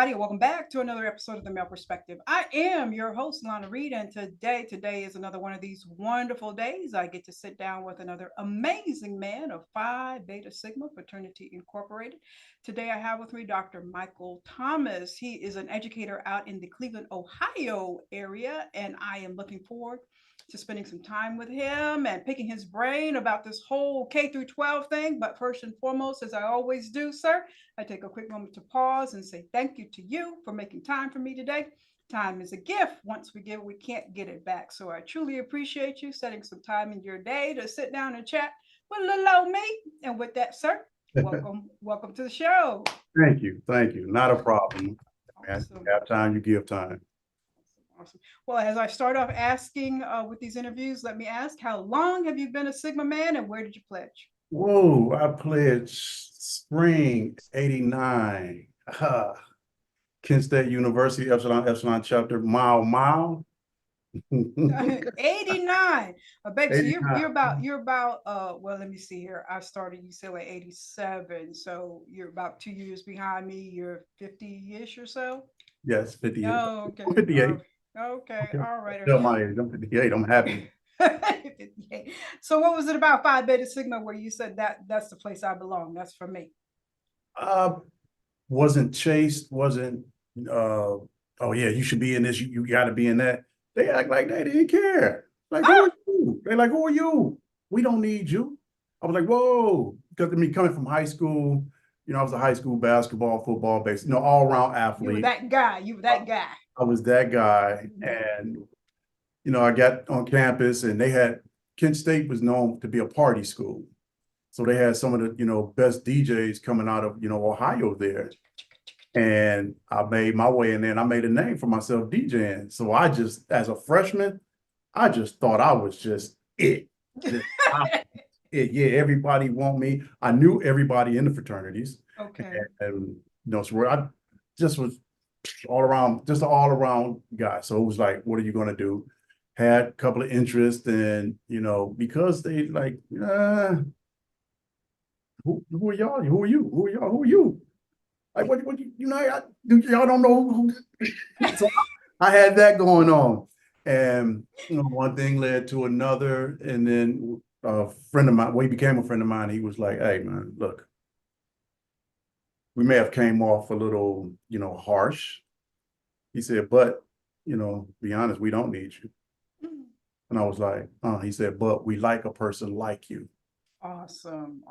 everybody, and welcome back to another episode of The Male Perspective. I am your host, Lana Reid, and today is another one of these wonderful days. I get to sit down with another amazing man of Phi Beta Sigma Fraternity Incorporated. Today I have with me Dr. Mykal Thomas. He is an educator out in the Cleveland, Ohio area, and I am looking forward to spending some time with him and picking his brain about this whole K through 12 thing. But first and foremost, as I always do, sir, I take a quick moment to pause and say thank you to you for making time for me today. Time is a gift. Once we give it, we can't get it back. So I truly appreciate you setting some time in your day to sit down and chat with little old me. And with that, sir, welcome to the show. Thank you. Not a problem. Awesome. Have time, you give time. Awesome. Well, as I start off asking with these interviews, let me ask, how long have you been a Sigma man and where did you pledge? Whoa, I pledged spring '89. Kent State University, Epsilon Epsilon chapter, mile. 89. Baby, so 89. you're about well, let me see here. I started UCLA 87, so you're about 2 years behind me. You're 50-ish or so. Yes, 58. Oh, okay. I'm 58. Okay, all right. Tell my age. I'm 58. I'm happy. 58. So what was it about Phi Beta Sigma where you said that's the place I belong? That's for me. Wasn't chased, wasn't oh yeah, you should be in this, you gotta be in that. They act like they didn't care. Like, who are you? They're like, who are you? We don't need you. I was like, whoa, because coming from high school, I was a high school basketball, football, baseball, all around athlete. You were that guy. I was that guy. And, I got on campus and Kent State was known to be a party school. So they had some of the, best DJs coming out of, Ohio there. And I made my way in there and I made a name for myself DJing. So as a freshman, I just thought I was just it. Yeah, everybody want me. I knew everybody in the fraternities. Okay. And so I just was just an all around guy. So it was like, what are you going to do? Had a couple of interests and, because they like, who are y'all? Who are you? Who are y'all? Who are you? Like, what y'all don't know who. So I had that going on. And, one thing led to another. And then a friend of mine, he became a friend of mine. He was like, hey, man, look, we may have came off a little, harsh. He said, but, be honest, we don't need you. And I was like, he said, but we like a person like you. Awesome.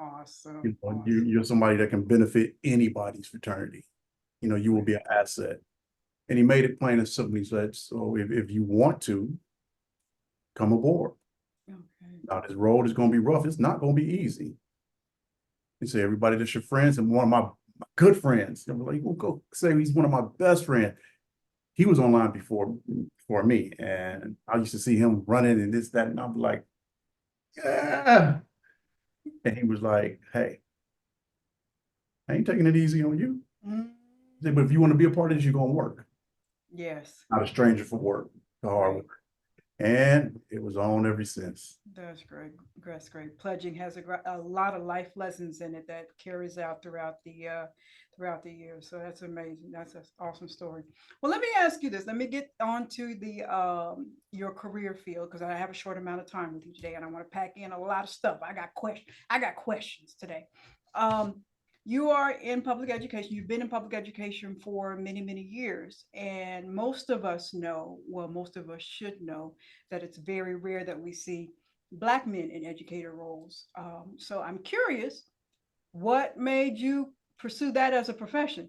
You're somebody that can benefit anybody's fraternity. You will be an asset. And he made it plain and simple. He said, so if you want to, come aboard. Okay. Now, this road is going to be rough. It's not going to be easy. He said, everybody that's your friends and one of my good friends. I'm like, we'll go say he's one of my best friends. He was online before me. And I used to see him running and this, that, and I'm like, yeah. And he was like, hey, I ain't taking it easy on you. Said, but if you want to be a part of this, you're going to work. Yes. Not a stranger for work, the hard work. And it was on ever since. That's great. That's great. Pledging has a lot of life lessons in it that carries out throughout the year. So that's amazing. That's an awesome story. Well, let me ask you this. Let me get on to your career field because I have a short amount of time with you today, and I want to pack in a lot of stuff. I got questions today. You are in public education. You've been in public education for many, many years. And most of us should know that it's very rare that we see Black men in educator roles. So I'm curious, what made you pursue that as a profession?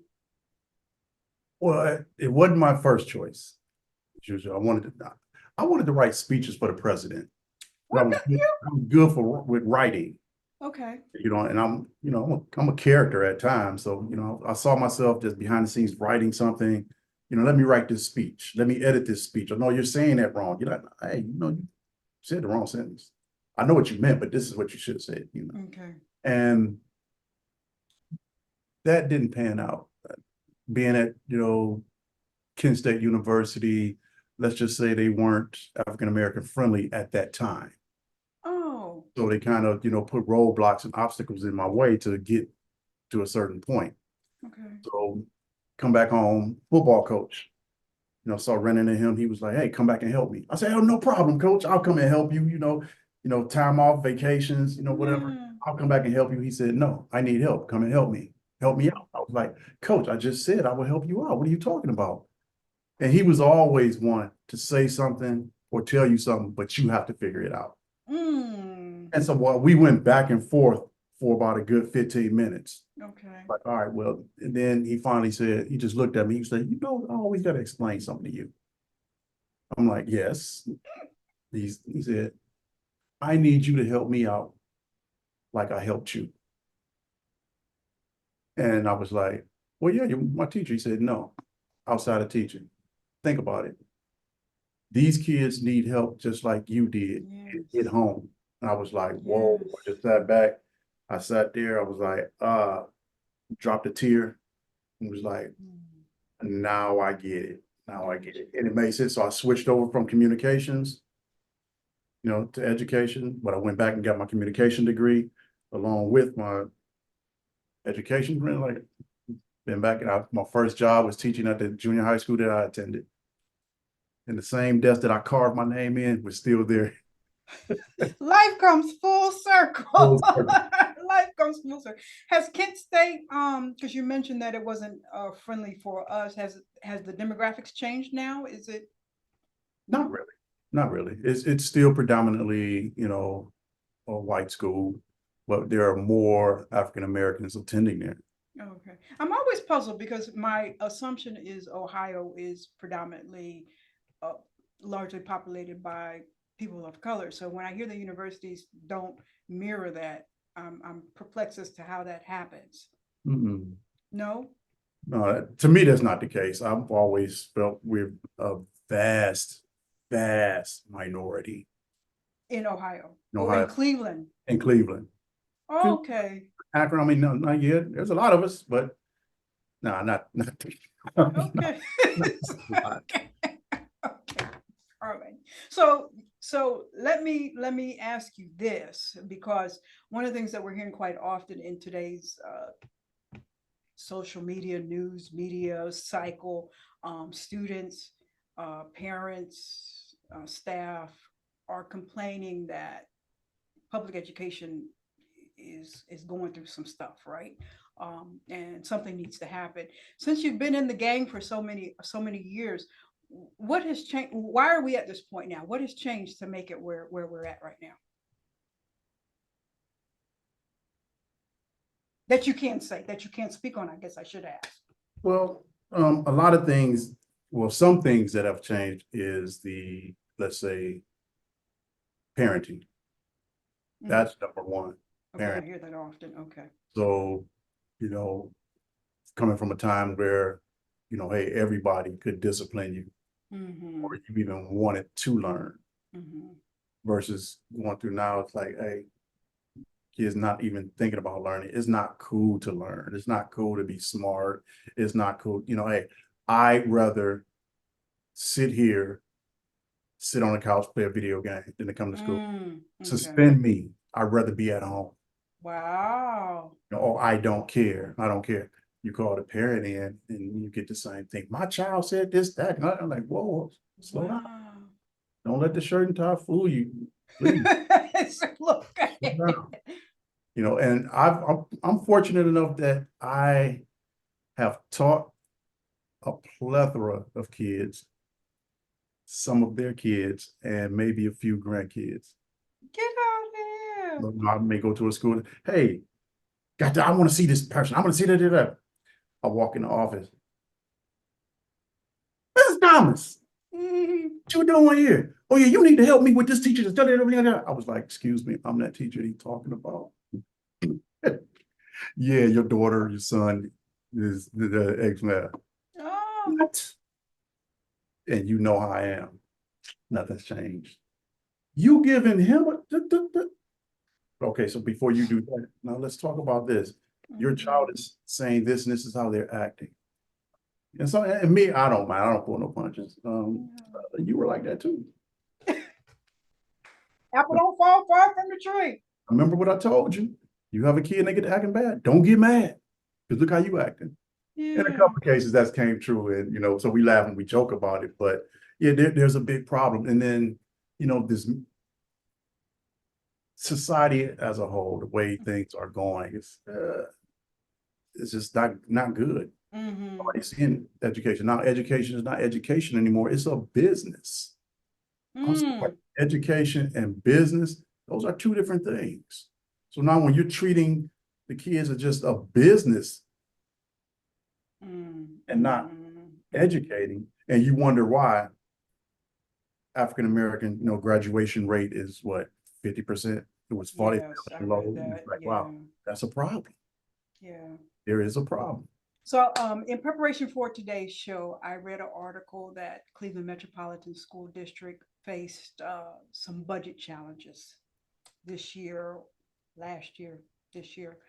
Well, it wasn't my first choice. I wanted to write speeches for the president. I'm good with writing. Okay. And I'm a character at times. So, I saw myself just behind the scenes writing something, let me write this speech. Let me edit this speech. I know you're saying that wrong. You're like, hey, you said the wrong sentence. I know what you meant, but this is what you should have said, Okay. And that didn't pan out. Being at, Kent State University, let's just say they weren't African-American friendly at that time. Oh. So they kind of, put roadblocks and obstacles in my way to get to a certain point. Okay. So come back home, football coach. So I ran into him. He was like, "Hey, come back and help me." I said, "Oh, no problem, coach. I'll come and help you. Time off, vacations, whatever. I'll come back and help you." He said, "No, I need help. Come and help me. Help me out." I was like, "Coach, I just said I will help you out. What are you talking about?" And he was always one to say something or tell you something, but you have to figure it out. And so we went back and forth for about a good 15 minutes. Okay. Like, all right, well, and then he finally said, he just looked at me. He said, "I always got to explain something to you." I'm like, "Yes." He said, "I need you to help me out like I helped you." And I was like, "Well, yeah, you're my teacher." He said, "No, outside of teaching. Think about it. These kids need help just like you did at home." And I was like, "Whoa." Yes. I just sat back. I sat there. I was like, dropped a tear and was like, now I get it. Now I get it. And it made sense. So I switched over from communications, to education, but I went back and got my communication degree along with my education. Like, been back and my first job was teaching at the junior high school that I attended. And the same desk that I carved my name in was still there. Life comes full circle. Full circle. Life comes full circle. Has Kent State, because you mentioned that it wasn't friendly for us, has the demographics changed now? Is it? Not really. Not really. It's still predominantly, a white school, but there are more African Americans attending there. Okay. I'm always puzzled because my assumption is Ohio is predominantly largely populated by people of color. So when I hear the universities don't mirror that, I'm perplexed as to how that happens. Mm-mm. No? No, to me, that's not the case. I've always felt we're a vast minority In Ohio. in Or Ohio, in Cleveland. in Cleveland. Okay. Akron, I mean, no, not yet. There's a lot of us, but no, not. Okay. Okay. Okay. All right. So let me ask you this, because one of the things that we're hearing quite often in today's social media, news media cycle, students, parents, staff are complaining that public education is going through some stuff, right? And something needs to happen. Since you've been in the game for so many years, what has changed? Why are we at this point now? What has changed to make it where we're at right now? That you can't say, that you can't speak on, I guess I should ask. Well, a lot of things, some things that have changed is let's say, parenting. That's number one. Okay, I hear that often. Okay. So, coming from a time where, hey, everybody could discipline you, or you even wanted to learn, versus going through now, it's like, hey, kids not even thinking about learning. It's not cool to learn. It's not cool to be smart. It's not cool. Hey, I'd rather sit on the couch, play a video game than to come to school. Okay. Suspend me. I'd rather be at home. Wow. Oh, I don't care. I don't care. You call the parent in and you get the same thing. My child said this, that. And I'm like, whoa, slow down. Don't let the shirt and tie fool you. Please. Look. And I'm fortunate enough that I have taught a plethora of kids, some of their kids, and maybe a few grandkids. Get out of here. I may go to a school. Hey, I want to see this person. I want to see that. I walk in the office. Mrs. Thomas, what you doing here? Oh yeah, you need to help me with this teacher. I was like, excuse me, I'm that teacher he's talking about. Yeah, your daughter, your son is the ex-mayor. Oh. What? And you know how I am. Nothing's changed. You giving him Okay, so before you do that, now let's talk about this. Your child is saying this, and this is how they're acting. And so, and me, I don't mind. I don't pull no punches. You were like that too. Apple don't fall far from the tree. Remember what I told you. You have a kid and they get acting bad. Don't get mad. Because look how you acting. In a Yeah. couple of cases that came true, and so we laugh and we joke about it, but yeah, there's a big problem. And then, this society as a whole, the way things are going, it's just not good. Mm-hmm. Nobody's seeing education. Now, education is not education anymore. It's a business. I'm sorry. Mm. Education and business, those are two different things. So now when you're treating the kids as just a business Mm. and not Mm. educating, and you wonder why African American, graduation rate is what, 50%? It was 40 Yes, I low. read And that. it's like, Yeah. wow, that's a problem. Yeah. There is a problem. So in preparation for today's show, I read an article that Cleveland Metropolitan School District faced some budget challenges this year, last year, this year.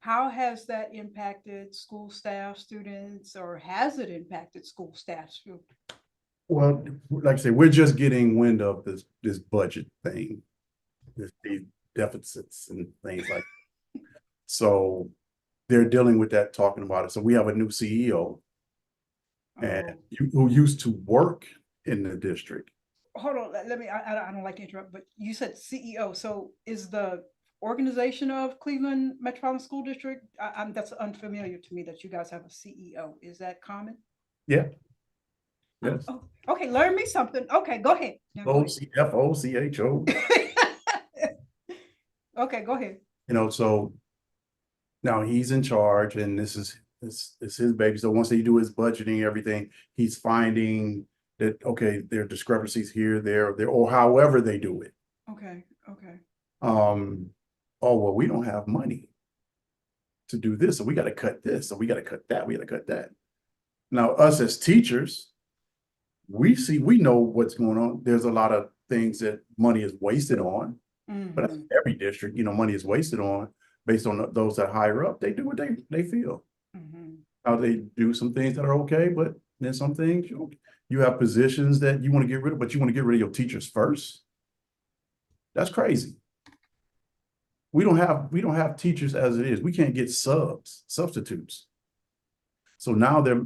How has that impacted school staff, students, or has it impacted school staff? Well, like I say, we're just getting wind of this budget thing, these deficits and things like that. So they're dealing with that, talking about it. So we have a new CEO and Oh, who used to work in the district. hold on. Let me. I don't like to interrupt, but you said CEO. So is the organization of Cleveland Metropolitan School District? That's unfamiliar to me that you guys have a CEO. Is that common? Yeah. Yes. Oh, okay. Learn me something. Okay, go ahead. Now go OCFOCHO. ahead. Okay, go ahead. So now he's in charge, and this is his baby. So once they do his budgeting, everything, he's finding that okay, there are discrepancies here, there, or however they do it. Okay, okay. Oh well, we don't have money to do this, so we got to cut this, so we got to cut that, we got to cut that. Now, us as teachers, we know what's going on. There's a lot of things that money is wasted on, but that's every district, money is wasted on based on those that higher up. They do what they feel. How they do some things that are okay, but then some things you have positions that you want to get rid of, but you want to get rid of your teachers first. That's crazy. We don't have teachers as it is. We can't get substitutes. So now they're,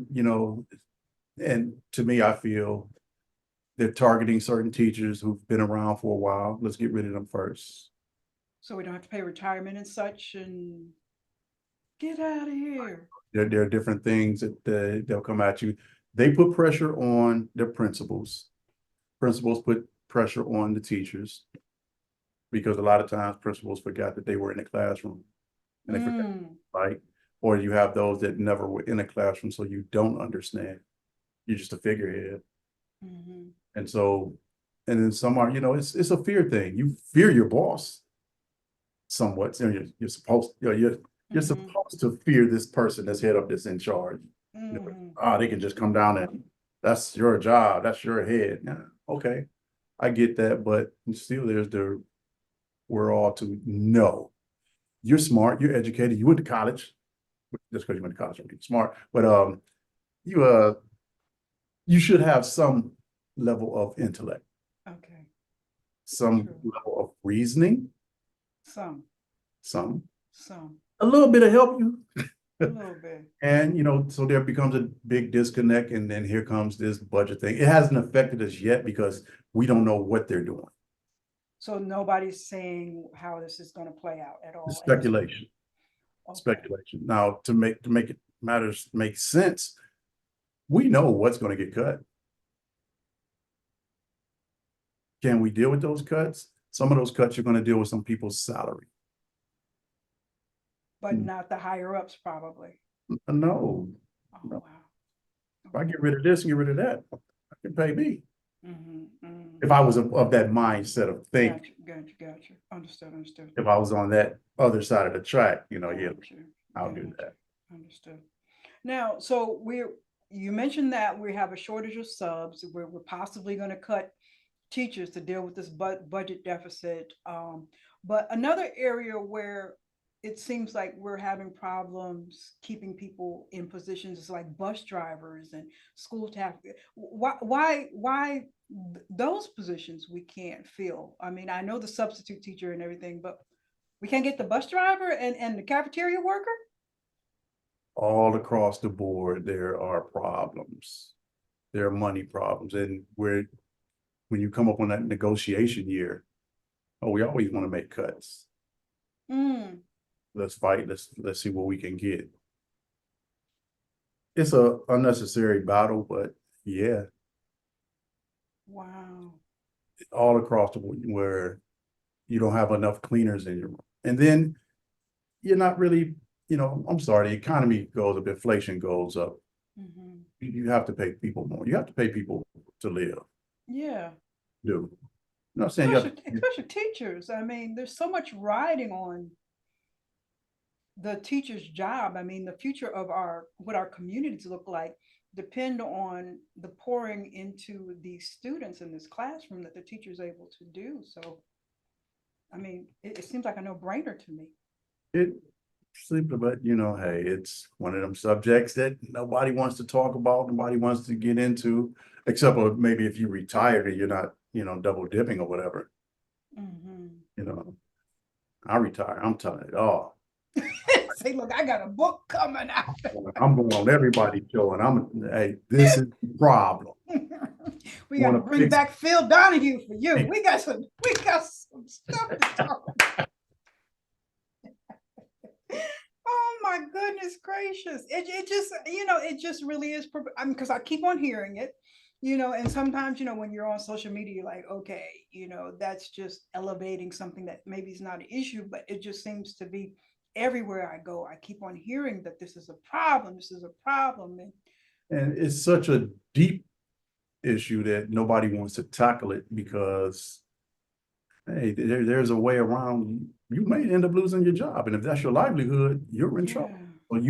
and to me, I feel they're targeting certain teachers who've been around for a while. Let's get rid of them first. So we don't have to pay retirement and such and get out of here. There are different things that they'll come at you. They put pressure on their principals. Principals put pressure on the teachers because a lot of times principals forgot that they were in the classroom and they forgot, right? Or you have those that never were in a classroom, so you don't understand. You're just a figurehead. And so, and then some are, it's a fear thing. You fear your boss somewhat. You're supposed, you're supposed to fear this person that's head up, that's in charge. They can just come down and that's your job, that's your head. Yeah, okay, I get that, but still, we're all to know you're smart, you're educated, you went to college. Just because you went to college, you're smart, but you should have some level of intellect. Okay. Some level of reasoning. Some. A little bit of help you. A little bit. And so there becomes a big disconnect, and then here comes this budget thing. It hasn't affected us yet because we don't know what they're doing. So nobody's saying how this is going to play out at all. It's speculation. Okay. Speculation. Now, to make it make sense, we know what's going to get cut. Can we deal with those cuts? Some of those cuts you're going to deal with some people's salary. But not the higher ups, probably. No. Oh, no. Wow. If I get rid of this and get rid of that, I can pay me. If I was of that mindset of thinking. Gotcha. Understood. If I was on that other side of the track, yeah, I'll do that. Understood. Now, so you mentioned that we have a shortage of subs. We're possibly going to cut teachers to deal with this budget deficit. But another area where it seems like we're having problems keeping people in positions is like bus drivers and school staff. Why those positions we can't fill? I mean, I know the substitute teacher and everything, but we can't get the bus driver and the cafeteria worker? all across the board, there are problems. There are money problems. And when you come up on that negotiation year, oh, we always want to make cuts. Let's fight. Let's see what we can get. It's a unnecessary battle, but yeah. Wow. All across the board where you don't have enough cleaners in your room. And then you're not really, I'm sorry, the economy goes up, inflation goes up. You have to pay people more. You have to pay people to live. Yeah. Do. You know what I'm saying? Especially teachers. I mean, there's so much riding on the teacher's job. I mean, the future of what our communities look like depend on the pouring into these students in this classroom that the teacher is able to do. So, I mean, it seems like a no-brainer to me. But hey, it's one of them subjects that nobody wants to talk about, nobody wants to get into, except for maybe if you retired and you're not, double dipping or whatever. I retire, I'm telling it all. Say, look, I got a book coming out. I'm going on everybody's show, and hey, this is the problem. We got to bring back Phil Donahue for you. We got some stuff to talk about. Oh my goodness gracious. It just really is. I mean, because I keep on hearing it, and sometimes, when you're on social media, you're like, okay, that's just elevating something that maybe is not an issue, but it just seems to be everywhere I go. I keep on hearing that this is a problem. This is a problem. And it's such a deep issue that nobody wants to tackle it because, hey, there's a way around. You may end up losing your job, and if that's your livelihood, you're in trouble. Or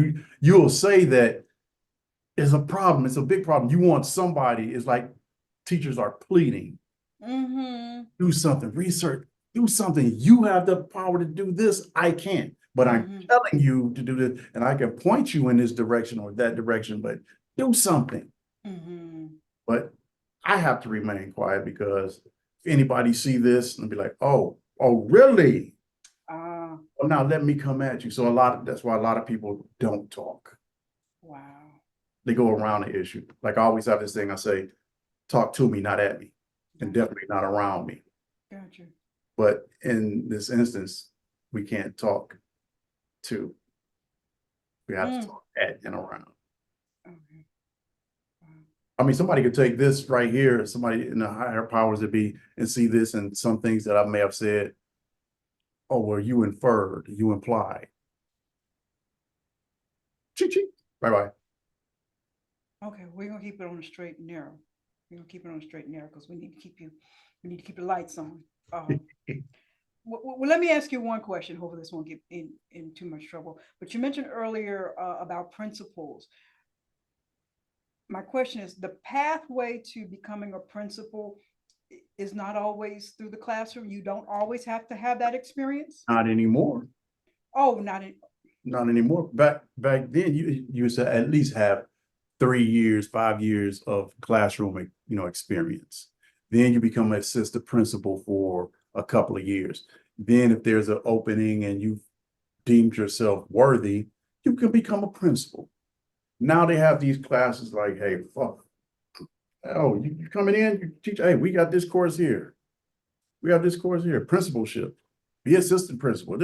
you'll say that it's a problem. It's a big problem. You want somebody. It's like teachers are pleading. Do something. Research. Do something. You have the power to do this. I can't, but I'm telling you to do this, and I can point you in this direction or that direction. But do something. But I have to remain quiet because if anybody see this and be like, oh, really? Well, now let me come at you. So that's why a lot of people don't talk. Wow. They go around the issue. Like I always have this thing I say, talk to me, not at me, and definitely not around me. Gotcha. But in this instance, we can't talk to. We have to talk at and around. Okay. I mean, somebody could take this right here, somebody in the higher powers that be, and see this and some things that I may have said. Oh, well, you inferred, you implied. Cheek. Bye-bye. Okay, we're gonna keep it on the straight and narrow. We're gonna keep it on the straight and narrow because we need to keep the lights on. Well, let me ask you one question. Hopefully this won't get in too much trouble. But you mentioned earlier about principals. My question is, the pathway to becoming a principal is not always through the classroom. You don't always have to have that experience. Not anymore. Oh, not anymore. Back then, you used to at least have 3 years, 5 years of classroom, experience. Then you become an assistant principal for a couple of years. Then if there's an opening and you've deemed yourself worthy, you can become a principal. Now they have these classes like, hey, oh, you coming in, you teach, hey, we got this course here. We have this course here, principalship, be assistant principal,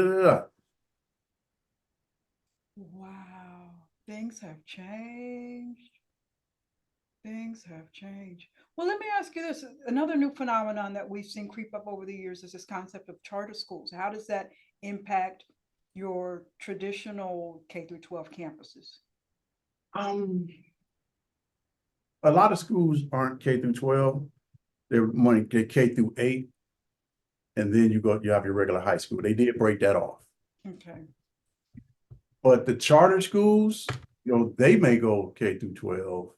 Wow, things have changed. Things have changed. Well, let me ask you this. Another new phenomenon that we've seen creep up over the years is this concept of charter schools. How does that impact your traditional K-12 campuses? A lot of schools aren't K-12. They're K-8. And then you have your regular high school. They did break that off. Okay. But the charter schools, they may go K-12,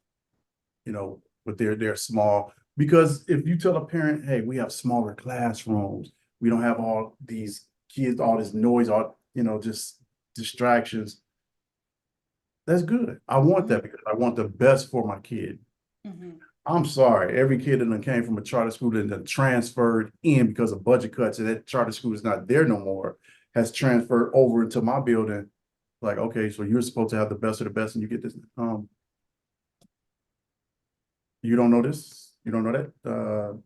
but they're small. Because if you tell a parent, hey, we have smaller classrooms, we don't have all these kids, all this noise, just distractions. That's good. I want that because I want the best for my kid. I'm sorry, every kid that came from a charter school and then transferred in because of budget cuts and that charter school is not there no more, has transferred over into my building. Like, okay, so you're supposed to have the best of the best and you get this. You don't know this? You don't know that?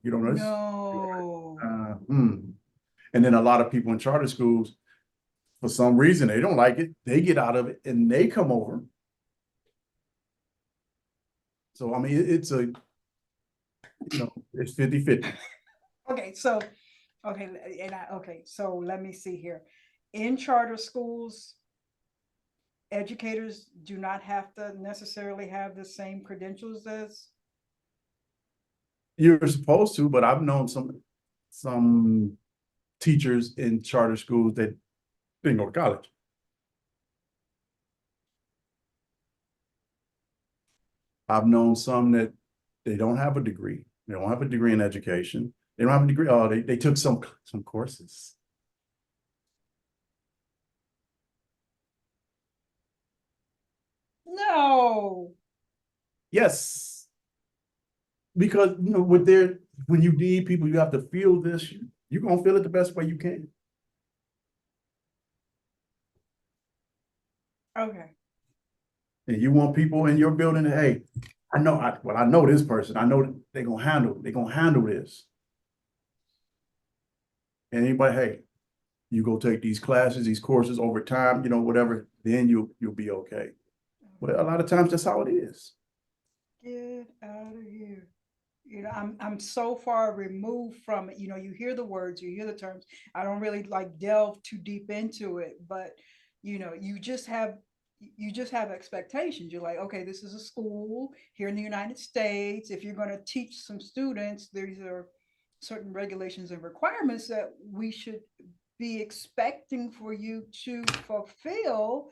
You don't know this? No. And then a lot of people in charter schools, for some reason, they don't like it. They get out of it and they come over. So, I mean, it's a, it's 50-50. Okay, so, so let me see here. In charter schools, educators do not have to necessarily have the same credentials as. You're supposed to, but I've known some teachers in charter schools that didn't go to college. I've known some that they don't have a degree. They don't have a degree in education. They don't have a degree. Oh, they took some courses. No. Yes. Because with when you need people, you have to feel this. You're gonna feel it the best way you can. Okay. And you want people in your building, hey, I know this person. I know that they're gonna handle this. And anybody, hey, you go take these classes, these courses over time, whatever, then you'll be okay. But a lot of times that's how it is. Get out of here. I'm so far removed from it. You hear the words, you hear the terms. I don't really like delve too deep into it, but you just have expectations. You're like, okay, this is a school here in the United States. If you're going to teach some students, these are certain regulations and requirements that we should be expecting for you to fulfill,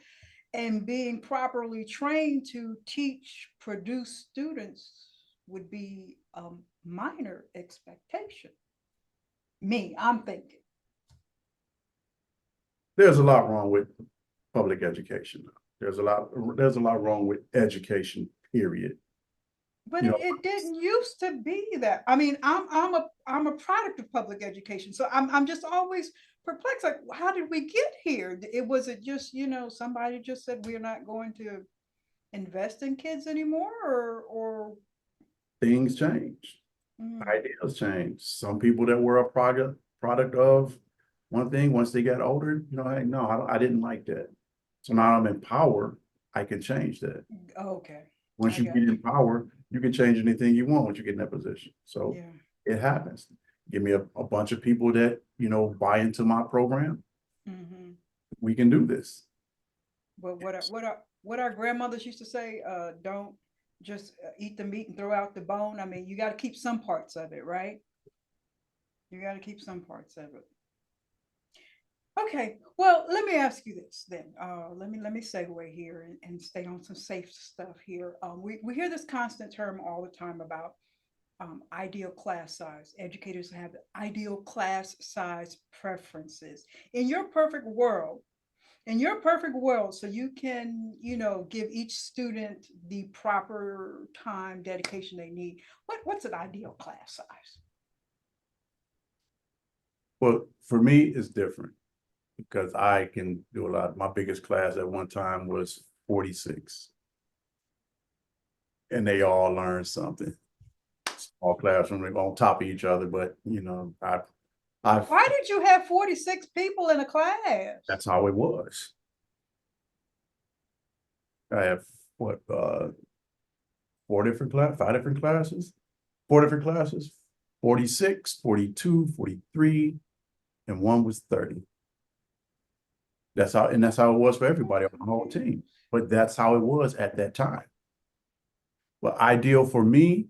and being properly trained to teach, produce students would be a minor expectation. I'm thinking. There's a lot wrong with public education. There's a lot wrong with education, period. But it didn't used to be that. I mean, I'm a product of public education, so I'm just always perplexed. Like, how did we get here? Was it just somebody just said we're not going to invest in kids anymore, or things change, ideas change. Some people that were a product of one thing, once they got older, hey, no, I didn't like that. So now I'm in power, I can change that. Okay. Once you get in power, you can change anything you want once you get in that position. So it happens. Give me a bunch of people that, buy into my program. We can do this. But what our grandmothers used to say, don't just eat the meat and throw out the bone. I mean, you got to keep some parts of it, right? You got to keep some parts of it. Okay, well, let me ask you this then. Let me segue here and stay on some safe stuff here. We hear this constant term all the time about ideal class size. Educators have ideal class size preferences. In your perfect world, so you can, give each student the proper time, dedication they need, what's an ideal class size? Well, for me, it's different because I can do a lot. My biggest class at one time was 46. And they all learned something. All classroom on top of each other, but why did you have 46 people in a class? That's how it was. I have what 4 different classes, 5 different classes, 4 different classes, 46, 42, 43, and one was 30. That's how it was for everybody on the whole team. But that's how it was at that time. Well, ideal for me,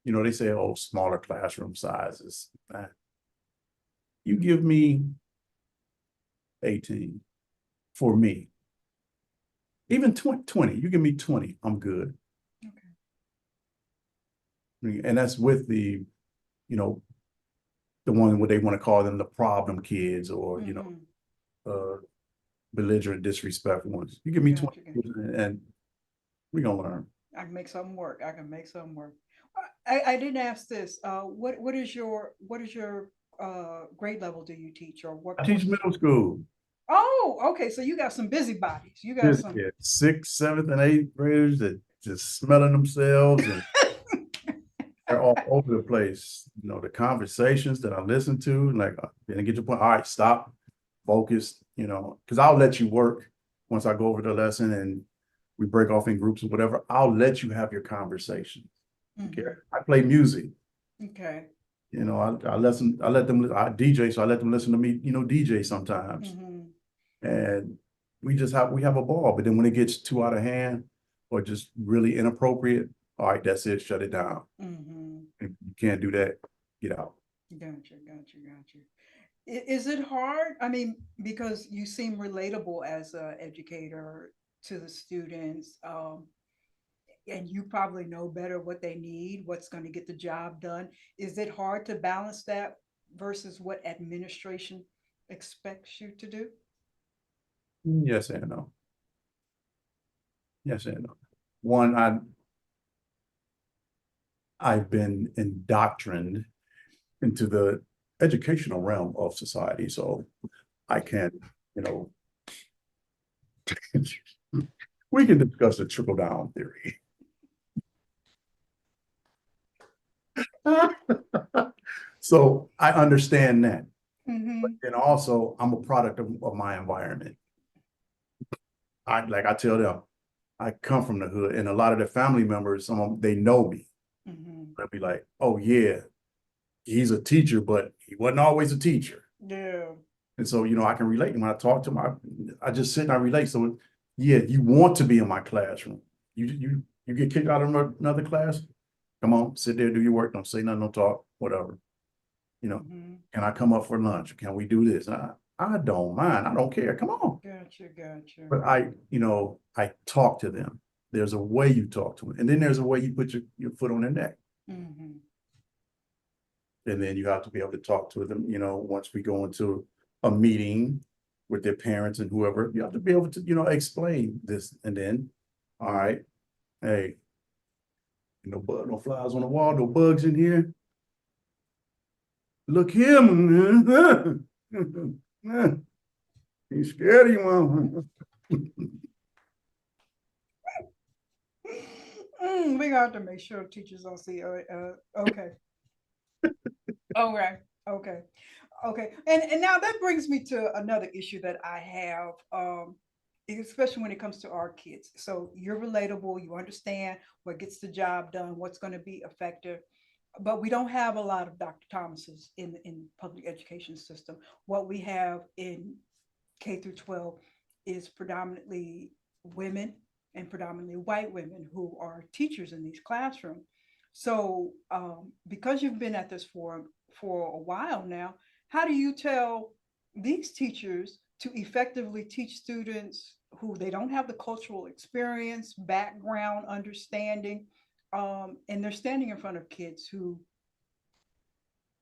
they say, oh, smaller classroom sizes. You give me 18 for me. Even 20, you give me 20, I'm good. Okay. And that's with the one where they want to call them the problem kids or, belligerent, disrespectful ones. You give me 20 and we're going to learn. I can make something work. I didn't ask this. What is your grade level do you teach, or what? I teach middle school. Oh, okay. So you got some busybodies. You got This some. kid, sixth, seventh, and eighth graders that just smelling themselves, and they're all over the place. You know, the conversations that I listen to, like, then get your point. All right, stop, focus, you know, because I'll let you work once I go over the lesson and we break off in groups or whatever. I'll let you have your conversation. Okay. Mhm. I play music. Okay. You know, I listen, I let them, I DJ, so I let them listen to me, you know, DJ sometimes. Mhm. And we have a ball. But then when it gets too out of hand or just really inappropriate, all right, that's it, shut it down. Mhm. If you can't do that, get out. Gotcha. Gotcha. Gotcha. Is it hard? I mean, because you seem relatable as an educator to the students, and you probably know better what they need, what's going to get the job done. Is it hard to balance that versus what administration expects you to do? Yes and no. Yes and no. One, I've been indoctrined into the educational realm of society, so I can, you know, we can discuss the trickle down theory. So I understand that. Mm-hmm. And also I'm a product of my environment. I tell them, I come from the hood, and a lot of the family members, some of them, they know me. Mm-hmm. They'll be like, oh yeah, he's a teacher, but he wasn't always a teacher. Yeah. And so, you know, I can relate. When I talk to them, I just sit and I relate. So yeah, you want to be in my classroom. You get kicked out of another class, come on, sit there, do your work, don't say nothing, don't talk, whatever. You know, Mm-hmm. can I come up for lunch? Can we do this? I don't mind. I don't care. Come on. Gotcha. Gotcha. But you know, I talk to them. There's a way you talk to them. And then there's a way you put your foot on their neck. Mm-hmm. And then you have to be able to talk to them, you know, once we go into a meeting with their parents and whoever, you have to be able to, you know, explain this. And then, all right, hey, no flies on the wall, no bugs in here. Look him. He's scared of you, mama. We got to make sure teachers don't see. Okay. Okay. Okay. Okay. And now that brings me to another issue that I have, especially when it comes to our kids. So you're relatable, you understand what gets the job done, what's going to be effective. But we don't have a lot of Dr. Thomases in public education system. What we have in K through 12 is predominantly women and predominantly white women who are teachers in these classrooms. So, because you've been at this for a while now, how do you tell these teachers to effectively teach students who they don't have the cultural experience, background, understanding, and they're standing in front of kids who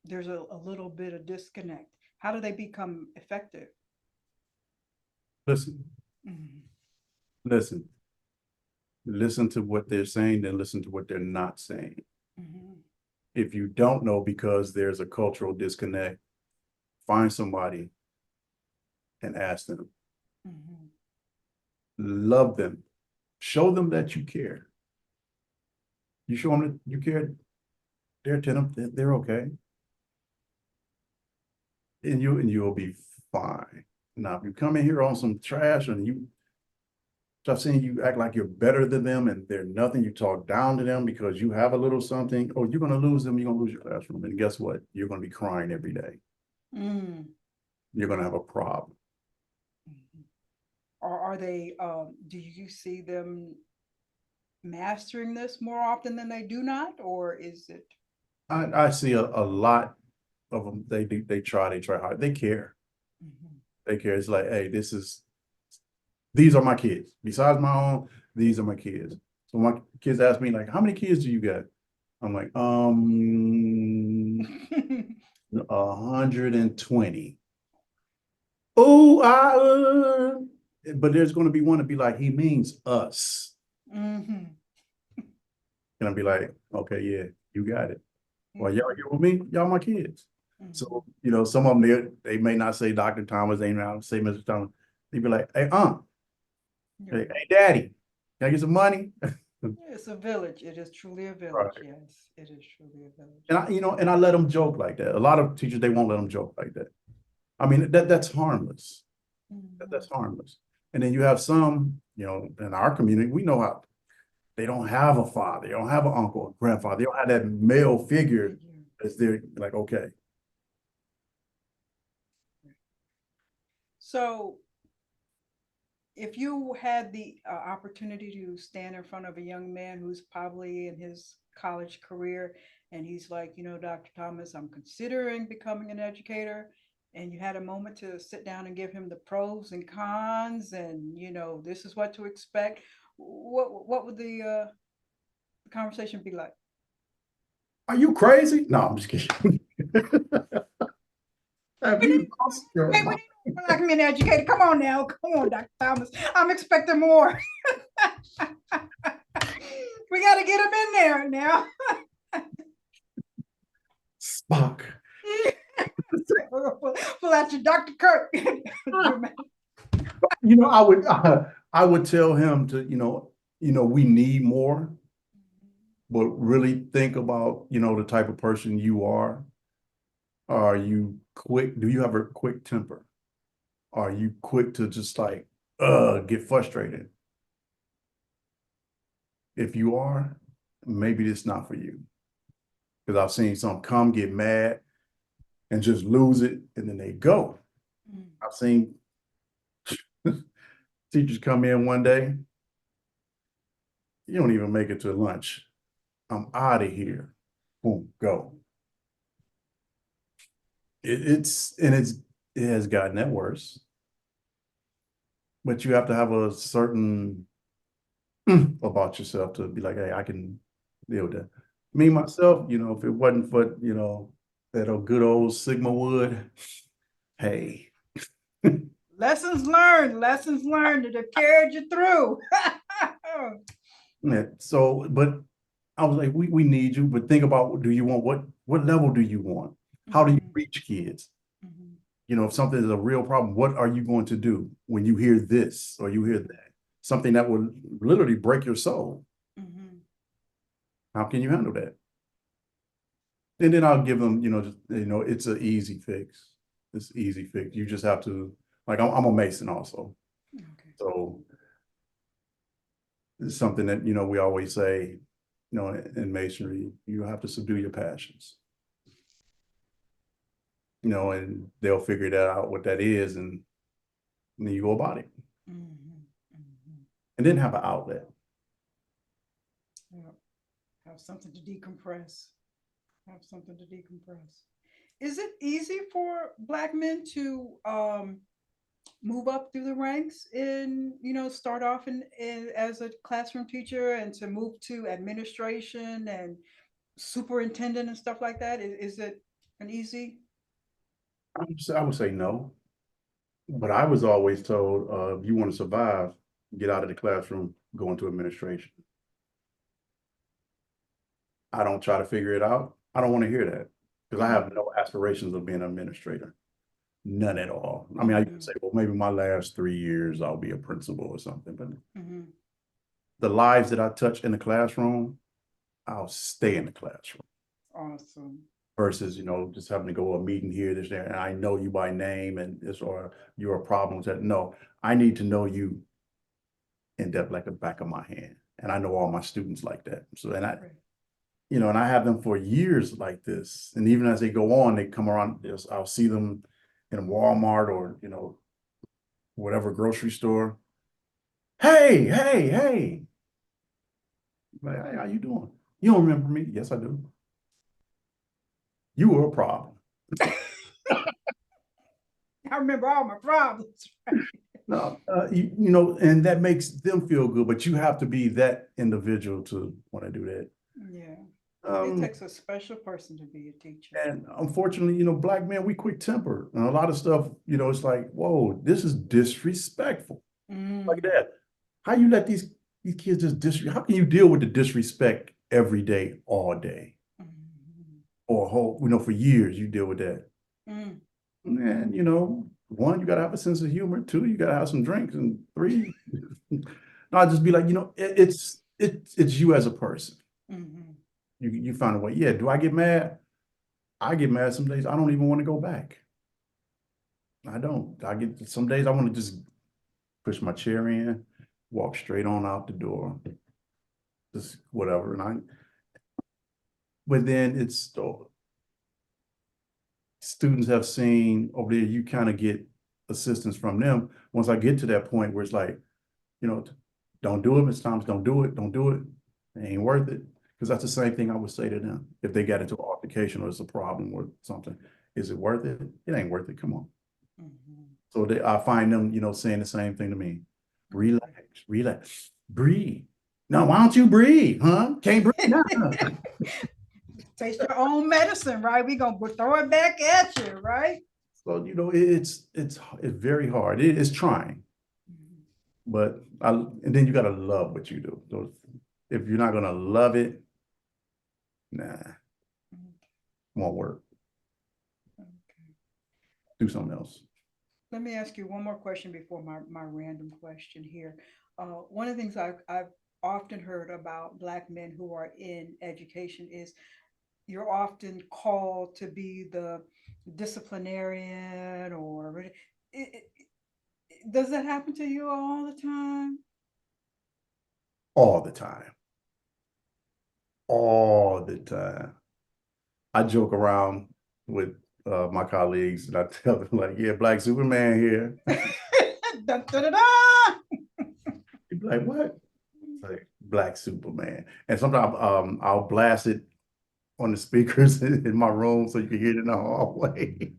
there's a little bit of disconnect? How do they become effective? Listen, Mhm. listen, listen to what they're saying, then listen to what they're not saying. Mhm. If you don't know because there's a cultural disconnect, find somebody and ask them. Mhm. Love them. Show them that you care. You show them that you care, they're okay. And you'll be fine. Now, if you come in here on some trash and you start saying you act like you're better than them and they're nothing, you talk down to them because you have a little something, oh, you're gonna lose them, you're gonna lose your classroom. And guess what? You're gonna be crying every day. Mm. You're gonna have a problem. Mhm. Or are they, do you see them mastering this more often than they do not? Or is it? I see a lot of them, they try hard, they care. Mhm. They care. It's like, hey, these are my kids. Besides my own, these are my kids. So my kids ask me, like, how many kids do you got? I'm like, 120. Oh, but there's going to be one to be like, he means us. Mhm. And I'll be like, okay, yeah, you got it. Well, y'all Mhm. here with me? Y'all my kids. So, you know, some of them, they may not say Dr. Thomas, they may not say Mr. Thomas. They'd be like, hey, hey, daddy, can I get some money? It's a village. It is truly a village. Right. Yes, it is truly a village. And I let them joke like that. A lot of teachers, they won't let them joke like that. I mean, that's harmless. That's harmless. And then you have some, you know, in our community, we know how they don't have a father, they don't have an uncle or grandfather, they don't have that male figure as they're like, okay. So if you had the opportunity to stand in front of a young man who's probably in his college career, and he's like, you know, Dr. Thomas, I'm considering becoming an educator, and you had a moment to sit down and give him the pros and cons, and, you know, this is what to expect, what would the conversation be like? Are you crazy? No, I'm just kidding. Have you lost your Hey, mind? Black men educator, come on now, come on, Dr. Thomas, I'm expecting more. We got to get him in there now. Spock. Pull out your Dr. Kirk. You know, I would tell him to, you know, we need more, but really think about, you know, the type of person you are. Are you quick? Do you have a quick temper? Are you quick to just like, get frustrated? If you are, maybe it's not for you. Because I've seen some come get mad and just lose it, and then they go. I've seen teachers come in one day, you don't even make it to lunch. I'm out of here. Boom, go. It has gotten that worse. But you have to have a certain about yourself to be like, hey, I can deal with that. Me, myself, you know, if it wasn't for, you know, that old good old Sigma wood, hey. Lessons learned that have carried you through. Yeah, so, but I was like, we need you, but think about, do you want, what level do you want? How do you reach kids? You know, if something is a real problem, what are you going to do when you hear this or you hear that? Something that will literally break your soul. How can you handle that? And then I'll give them, you know, just, you know, it's an easy fix. It's easy fix. You just have to, like, I'm a Mason also. Okay. So it's something that, you know, we always say, you know, in masonry, you have to subdue your passions. You know, and they'll figure that out what that is, and then you go about it. And then have an outlet. Yeah. Have something to decompress. Have something to decompress. Is it easy for Black men to move up through the ranks and, you know, start off in as a classroom teacher and to move to administration and superintendent and stuff like that? Is it an easy? I would say no, but I was always told, if you want to survive, get out of the classroom, go into administration. I don't try to figure it out. I don't want to hear that because I have no aspirations of being an administrator. None at all. I mean, I could say, well, maybe my last 3 years I'll be a principal or something, but the lives that I touch in the classroom, I'll stay in the classroom. Awesome. Versus, you know, just having to go to a meeting here, this, there, and I know you by name and this, or you're a problem with that. No, I need to know you in depth like the back of my hand. And I know all my students like that. So, and you know, and I have them for years like this. And even as they go on, they come around, I'll see them in Walmart or, you know, whatever grocery store. Hey, hey, hey. Like, hey, how you doing? You don't remember me? Yes, I do. You were a problem. I remember all my problems. No, you know, and that makes them feel good, but you have to be that individual to want to do that. Yeah. It takes a special person to be a teacher. And unfortunately, you know, Black men, we quick temper. And a lot of stuff, you know, it's like, whoa, this is disrespectful. Like that. How you let these kids just disrespect? How can you deal with the disrespect every day, all day? Or whole, you know, for years you deal with that. Mm. And, you know, one, you gotta have a sense of humor. Two, you gotta have some drinks. And three, I'll just be like, you know, it's you as a person. Mhm. You find a way. Yeah, do I get mad? I get mad some days. I don't even want to go back. I don't. I get some days I want to just push my chair in, walk straight on out the door, just whatever. But then it's students have seen over there, you kind of get assistance from them. Once I get to that point where it's like, you know, don't do it, Miss Thomas, don't do it, don't do it. It ain't worth it. Because that's the same thing I would say to them if they got into an altercation or it's a problem or something. Is it worth it? It ain't worth it. Come on. Mhm. So I find them, you know, saying the same thing to me. Relax, relax, breathe. No, why don't you breathe, huh? Can't breathe now. Taste your own medicine, right? We gonna throw it back at you, right? So, you know, it's very hard. It's trying, Mhm. but and then you gotta love what you do. So if you're not gonna love it, nah, Mhm. won't work. Okay. Do something else. Let me ask you one more question before my random question here. One of the things I've often heard about Black men who are in education is you're often called to be the disciplinarian or does that happen to you all the time? All the time. All the time. I joke around with my colleagues and I tell them like, yeah, Black Superman here. Dun, dun, dun, dun. You'd be like, what? It's like Black Superman. And sometimes I'll blast it on the speakers in my room so you can hear it in the hallway.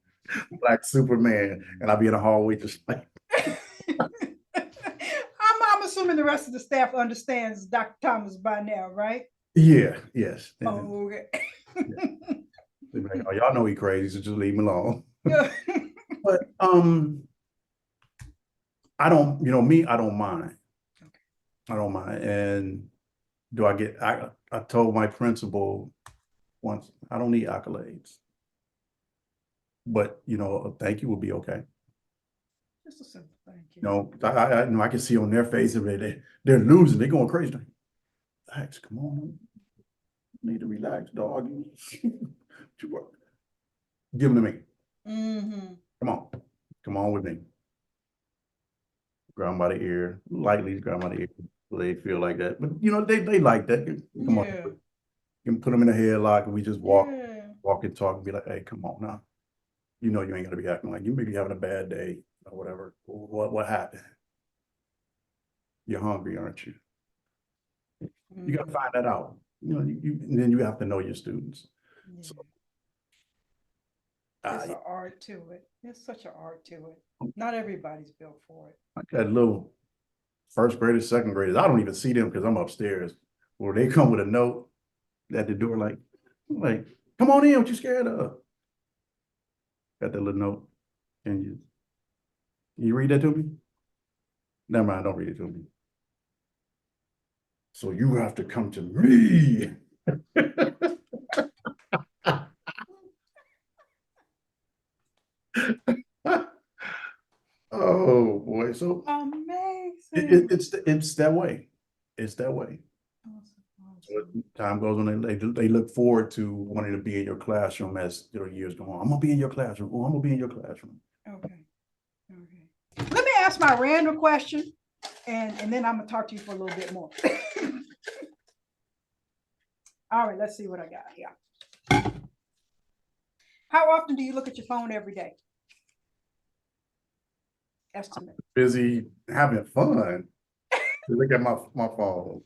Black Superman. And I'll be in the hallway just like, I'm assuming the rest of the staff understands Dr. Thomas by now, right? yeah, yes. And, Oh, okay. yeah. They'd be like, oh, y'all know he crazy, so just leave him alone. Yeah. But I don't, you know, me, I don't mind. Okay. I don't mind. And I told my principal once, I don't need accolades. But, you know, a thank you would be okay. Just a simple thank you. You know, I know I can see on their face if they're losing, they're going crazy. Relax, come on. You need to relax, dog. Give them to me. Mm-hmm. Come on with me. Grab them by the ear, lightly grab them by the ear. They feel like that, but you know they like that. Come on, Yeah. you can put them in a headlock, and we just Yeah. walk and talk, and be like, "Hey, come on now. You know you ain't gonna be acting like you may be having a bad day or whatever. What happened? You're hungry, aren't you? You got to Mhm. find that out. You know, and then you have to know your students. Yeah. So, It's an art to it. It's such an art to it. Not everybody's built for it. I got little first graders, second graders. I don't even see them because I'm upstairs. Where they come with a note at the door, like, come on in. What you scared of? Got that little note. Can you read that to me? Never mind. Don't read it to me. So you have to come to me. Oh boy. So Amazing. it's that way. It's that way. So as Awesome. time goes on, they look forward to wanting to be in your classroom as you know years go on. I'm gonna be in your classroom. Oh, I'm gonna be in your classroom. Okay. Okay. Let me ask my random question, and then I'm gonna talk to you for a little bit more. All right, let's see what I got here. How often do you look at your phone every day? Estimate. Busy having fun. Look at my phone.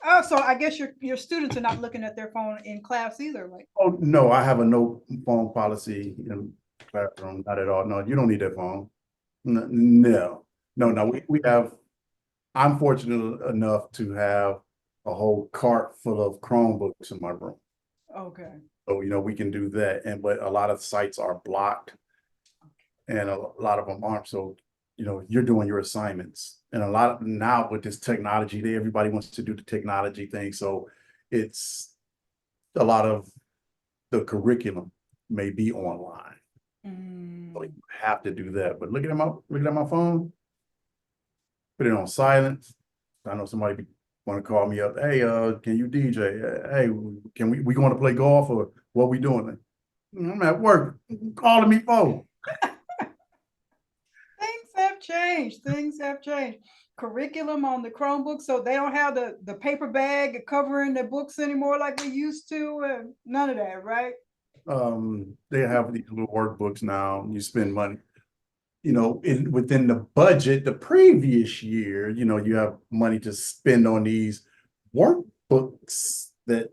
Oh, so I guess your students are not looking at their phone in class either, right? Oh no, I have a no phone policy in the classroom. Not at all. No, you don't need that phone. No. We have. I'm fortunate enough to have a whole cart full of Chromebooks in my room. Okay. So, you know, we can do that. But a lot of sites are blocked and a lot of them aren't. So, you know, you're doing your assignments and a lot of now with this technology, everybody wants to do the technology thing. So it's a lot of the curriculum may be online. So you have to do that. But looking at my phone, put it on silence. I know somebody want to call me up. Hey, can you DJ? Hey, can we going to play golf or what we doing? I'm at work. Calling me for. Things have changed. Things have changed. Curriculum on the Chromebook, so they don't have the paper bag covering the books anymore like we used to. None of that, right? They have these little workbooks now. You spend money. Within the budget, the previous year, you have money to spend on these workbooks that,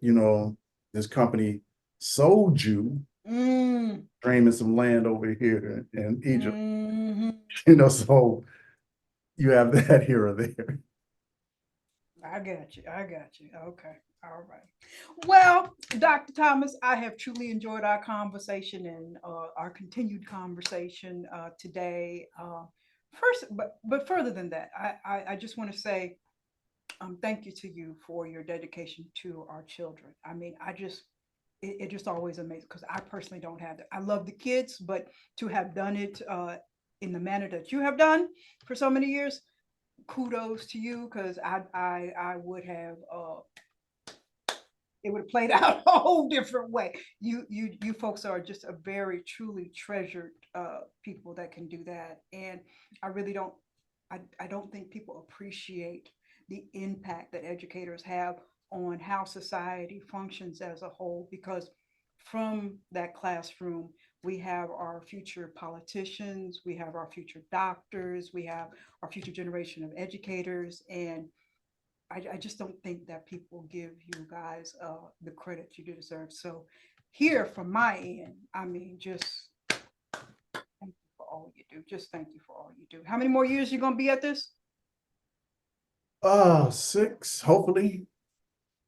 this company sold you, dreaming some land over here in Egypt, so you have that here or there. I got you. Okay. All right. Well, Dr. Thomas, I have truly enjoyed our conversation and our continued conversation today. First, but further than that, I just want to say thank you to you for your dedication to our children. I mean, it just always amazes because I personally don't have it. I love the kids, but to have done it in the manner that you have done for so many years, kudos to you, because I would have it would have played out a whole different way. You folks are just a very truly treasured people that can do that, and I really don't. I don't think people appreciate the impact that educators have on how society functions as a whole, because from that classroom, we have our future politicians, we have our future doctors, we have our future generation of educators, and I just don't think that people give you guys the credit you do deserve. So here from my end, I mean, just thank you for all you do. Just thank you for all you do. How many more years you gonna be at this? 6, hopefully.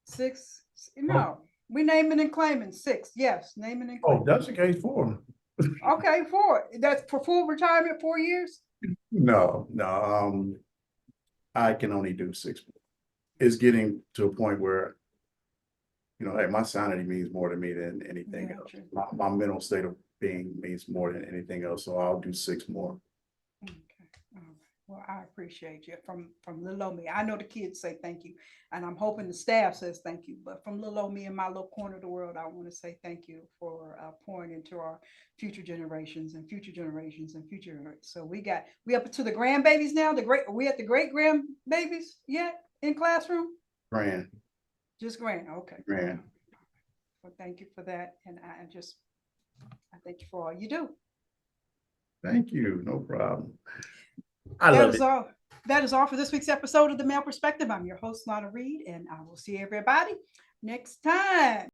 6? No, we naming and claiming 6. Yes, naming and claiming. Oh, that's the case 4. Okay, 4. That's for full retirement, 4 years? No. I can only do 6 more. It's getting to a point where, hey, my sanity means more to me than anything else. My mental state of being means more than anything else. So I'll do 6 more. Okay. All right. Well, I appreciate you from little old me. I know the kids say thank you, and I'm hoping the staff says thank you. But from little old me in my little corner of the world, I want to say thank you for pouring into our future generations and future generations and future. So we up to the grandbabies now. Are we at the great grandbabies yet in classroom? Grand. Just grand. Okay. Grand. Well, thank you for that, and I thank you for all you do. Thank you. No problem. I love it. That is all for this week's episode of The Male Perspective. I'm your host, Lana Reid, and I will see everybody next time.